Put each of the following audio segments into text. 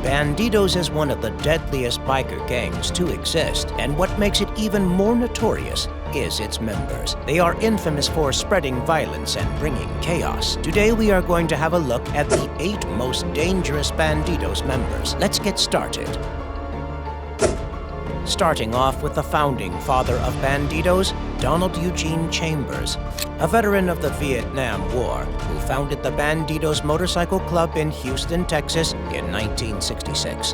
Bandidos is one of the deadliest biker gangs to exist, and what makes it even more notorious is its members. They are infamous for spreading violence and bringing chaos. Today we are going to have a look at the 8 most dangerous Bandidos members. Let's get started. Starting off with the founding father of Bandidos, Donald Eugene Chambers, a veteran of the Vietnam War who founded the Bandidos Motorcycle Club in Houston, Texas in 1966.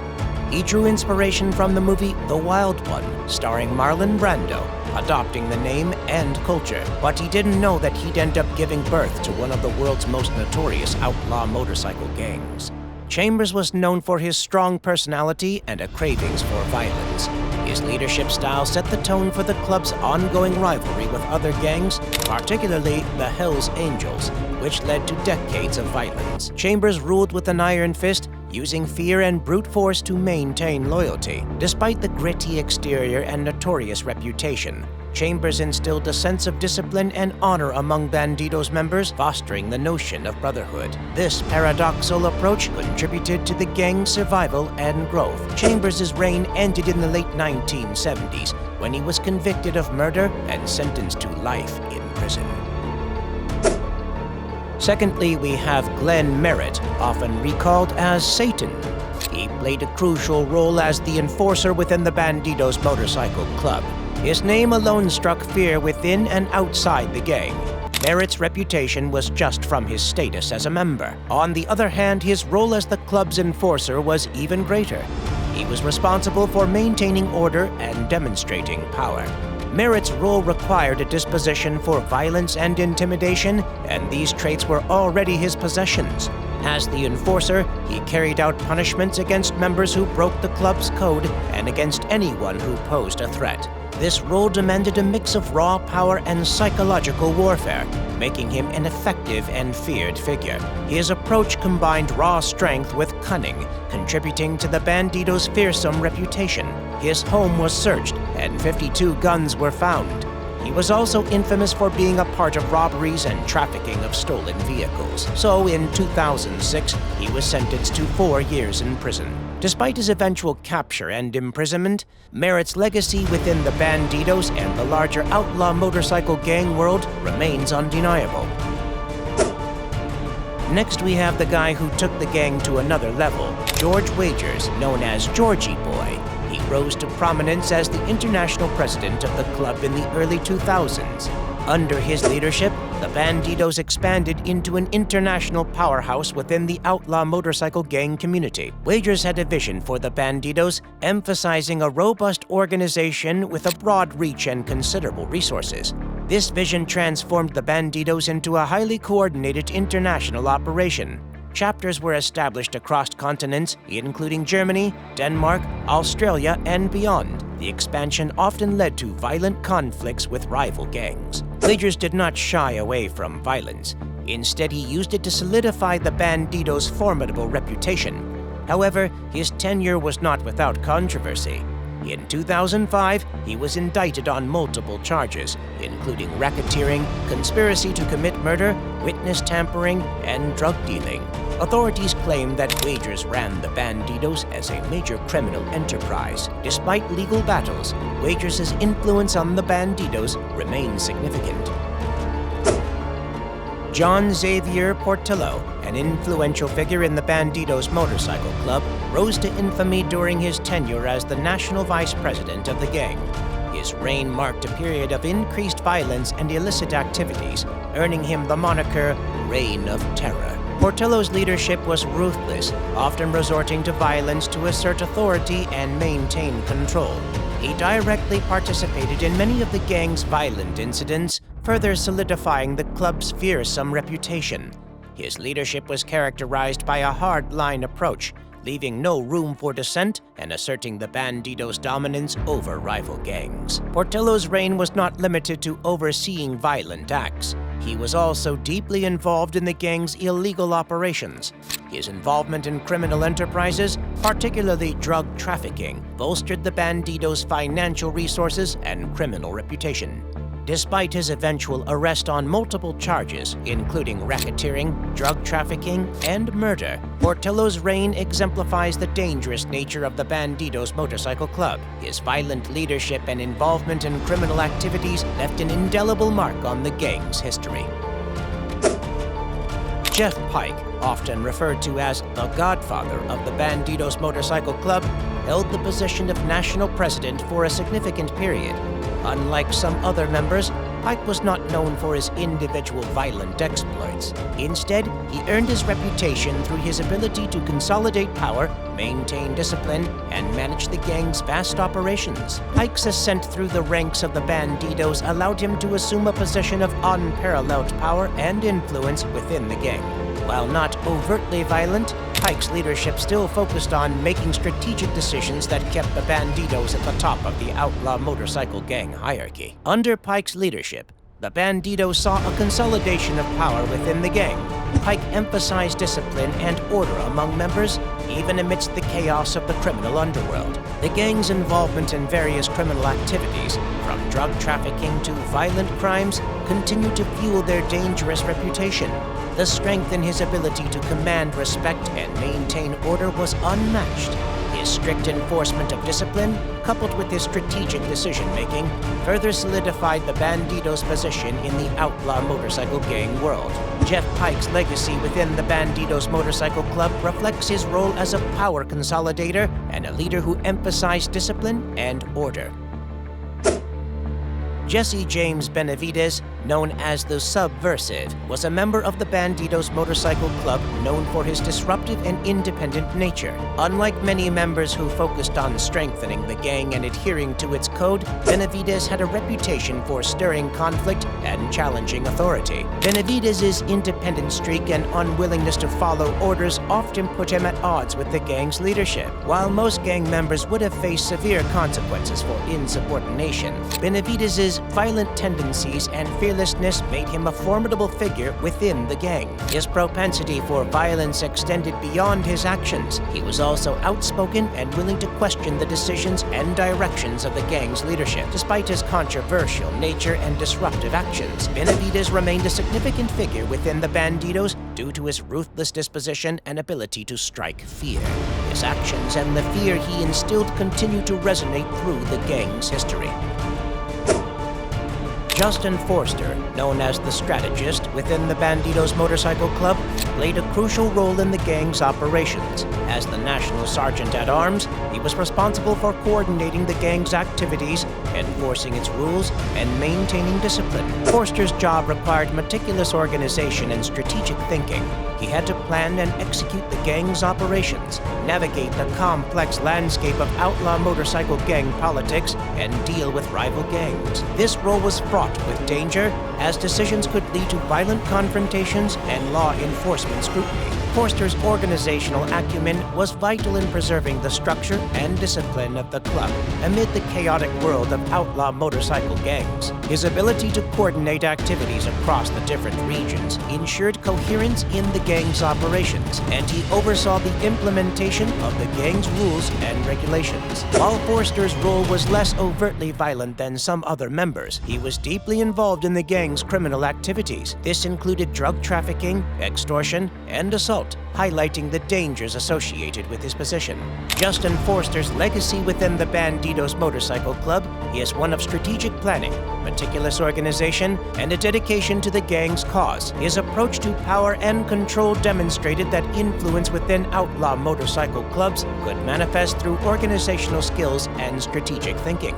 He drew inspiration from the movie The Wild One, starring Marlon Brando, adopting the name and culture. But he didn't know that he'd end up giving birth to one of the world's most notorious outlaw motorcycle gangs. Chambers was known for his strong personality and a cravings for violence. His leadership style set the tone for the club's ongoing rivalry with other gangs, particularly the Hells Angels, which led to decades of violence. Chambers ruled with an iron fist, using fear and brute force to maintain loyalty. Despite the gritty exterior and notorious reputation, Chambers instilled a sense of discipline and honor among Bandidos members, fostering the notion of brotherhood. This paradoxical approach contributed to the gang's survival and growth. Chambers' reign ended in the late 1970s when he was convicted of murder and sentenced to life in prison. Secondly, we have Glenn Merritt, often recalled as Satan. He played a crucial role as the enforcer within the Bandidos Motorcycle Club. His name alone struck fear within and outside the gang. Merritt's reputation was just from his status as a member. On the other hand, his role as the club's enforcer was even greater. He was responsible for maintaining order and demonstrating power. Merritt's role required a disposition for violence and intimidation, and these traits were already his possessions. As the enforcer, he carried out punishments against members who broke the club's code and against anyone who posed a threat. This role demanded a mix of raw power and psychological warfare, making him an effective and feared figure. His approach combined raw strength with cunning, contributing to the Bandidos' fearsome reputation. His home was searched, and 52 guns were found. He was also infamous for being a part of robberies and trafficking of stolen vehicles. So in 2006, he was sentenced to 4 years in prison. Despite his eventual capture and imprisonment, Merritt's legacy within the Bandidos and the larger outlaw motorcycle gang world remains undeniable. Next, we have the guy who took the gang to another level, George Wagers, known as Georgie Boy. He rose to prominence as the international president of the club in the early 2000s. Under his leadership, the Bandidos expanded into an international powerhouse within the outlaw motorcycle gang community. Wagers had a vision for the Bandidos, emphasizing a robust organization with a broad reach and considerable resources. This vision transformed the Bandidos into a highly coordinated international operation. Chapters were established across continents, including Germany, Denmark, Australia, and beyond. The expansion often led to violent conflicts with rival gangs. Wagers did not shy away from violence. Instead, he used it to solidify the Bandidos' formidable reputation. However, his tenure was not without controversy. In 2005, he was indicted on multiple charges, including racketeering, conspiracy to commit murder, witness tampering, and drug dealing. Authorities claim that Wagers ran the Bandidos as a major criminal enterprise. Despite legal battles, Wagers' influence on the Bandidos remains significant. John Xavier Portillo, an influential figure in the Bandidos Motorcycle Club, rose to infamy during his tenure as the national vice president of the gang. His reign marked a period of increased violence and illicit activities, earning him the moniker Reign of Terror. Portillo's leadership was ruthless, often resorting to violence to assert authority and maintain control. He directly participated in many of the gang's violent incidents, further solidifying the club's fearsome reputation. His leadership was characterized by a hard-line approach, leaving no room for dissent and asserting the Bandidos' dominance over rival gangs. Portillo's reign was not limited to overseeing violent acts. He was also deeply involved in the gang's illegal operations. His involvement in criminal enterprises, particularly drug trafficking, bolstered the Bandidos' financial resources and criminal reputation. Despite his eventual arrest on multiple charges, including racketeering, drug trafficking, and murder, Portillo's reign exemplifies the dangerous nature of the Bandidos Motorcycle Club. His violent leadership and involvement in criminal activities left an indelible mark on the gang's history. Jeff Pike, often referred to as the godfather of the Bandidos Motorcycle Club, held the position of national president for a significant period. Unlike some other members, Pike was not known for his individual violent exploits. Instead, he earned his reputation through his ability to consolidate power, maintain discipline, and manage the gang's vast operations. Pike's ascent through the ranks of the Bandidos allowed him to assume a position of unparalleled power and influence within the gang. While not overtly violent, Pike's leadership still focused on making strategic decisions that kept the Bandidos at the top of the outlaw motorcycle gang hierarchy. Under Pike's leadership, the Bandidos saw a consolidation of power within the gang. Pike emphasized discipline and order among members, even amidst the chaos of the criminal underworld. The gang's involvement in various criminal activities, from drug trafficking to violent crimes, continued to fuel their dangerous reputation. The strength in his ability to command respect and maintain order was unmatched. His strict enforcement of discipline, coupled with his strategic decision-making, further solidified the Bandidos' position in the outlaw motorcycle gang world. Jeff Pike's legacy within the Bandidos Motorcycle Club reflects his role as a power consolidator and a leader who emphasized discipline and order. Jesse James Benavides, known as the Subversive, was a member of the Bandidos Motorcycle Club known for his disruptive and independent nature. Unlike many members who focused on strengthening the gang and adhering to its code, Benavides had a reputation for stirring conflict and challenging authority. Benavides' independent streak and unwillingness to follow orders often put him at odds with the gang's leadership. While most gang members would have faced severe consequences for insubordination, Benavides' violent tendencies and fearlessness made him a formidable figure within the gang. His propensity for violence extended beyond his actions. He was also outspoken and willing to question the decisions and directions of the gang's leadership. Despite his controversial nature and disruptive actions, Benavides remained a significant figure within the Bandidos due to his ruthless disposition and ability to strike fear. His actions and the fear he instilled continue to resonate through the gang's history. Justin Forster, known as the strategist within the Bandidos Motorcycle Club, played a crucial role in the gang's operations. As the National Sergeant-at-Arms, he was responsible for coordinating the gang's activities, enforcing its rules, and maintaining discipline. Forster's job required meticulous organization and strategic thinking. He had to plan and execute the gang's operations, navigate the complex landscape of outlaw motorcycle gang politics, and deal with rival gangs. This role was fraught with danger, as decisions could lead to violent confrontations and law enforcement scrutiny. Forster's organizational acumen was vital in preserving the structure and discipline of the club amid the chaotic world of outlaw motorcycle gangs. His ability to coordinate activities across the different regions ensured coherence in the gang's operations, and he oversaw the implementation of the gang's rules and regulations. While Forster's role was less overtly violent than some other members, he was deeply involved in the gang's criminal activities. This included drug trafficking, extortion, and assault, highlighting the dangers associated with his position. Justin Forster's legacy within the Bandidos Motorcycle Club is one of strategic planning, meticulous organization, and a dedication to the gang's cause. His approach to power and control demonstrated that influence within outlaw motorcycle clubs could manifest through organizational skills and strategic thinking.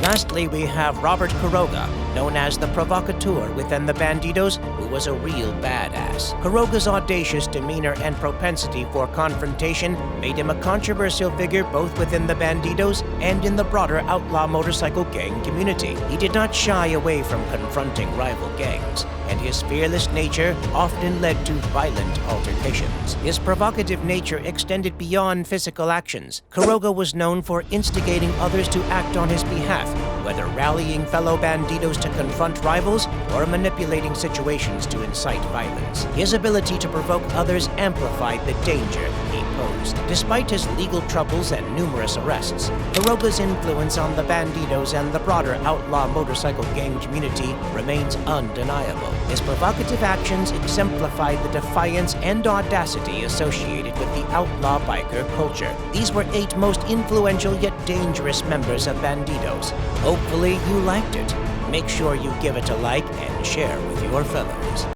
Lastly, we have Robert Quiroga, known as the provocateur within the Bandidos, who was a real badass. Quiroga's audacious demeanor and propensity for confrontation made him a controversial figure both within the Bandidos and in the broader outlaw motorcycle gang community. He did not shy away from confronting rival gangs, and his fearless nature often led to violent altercations. His provocative nature extended beyond physical actions. Quiroga was known for instigating others to act on his behalf, whether rallying fellow bandidos to confront rivals or manipulating situations to incite violence. His ability to provoke others amplified the danger he posed. Despite his legal troubles and numerous arrests, Quiroga's influence on the Bandidos and the broader outlaw motorcycle gang community remains undeniable. His provocative actions exemplified the defiance and audacity associated with the outlaw biker culture. These were 8 most influential yet dangerous members of Bandidos. Hopefully you liked it. Make sure you give it a like and share with your fellows.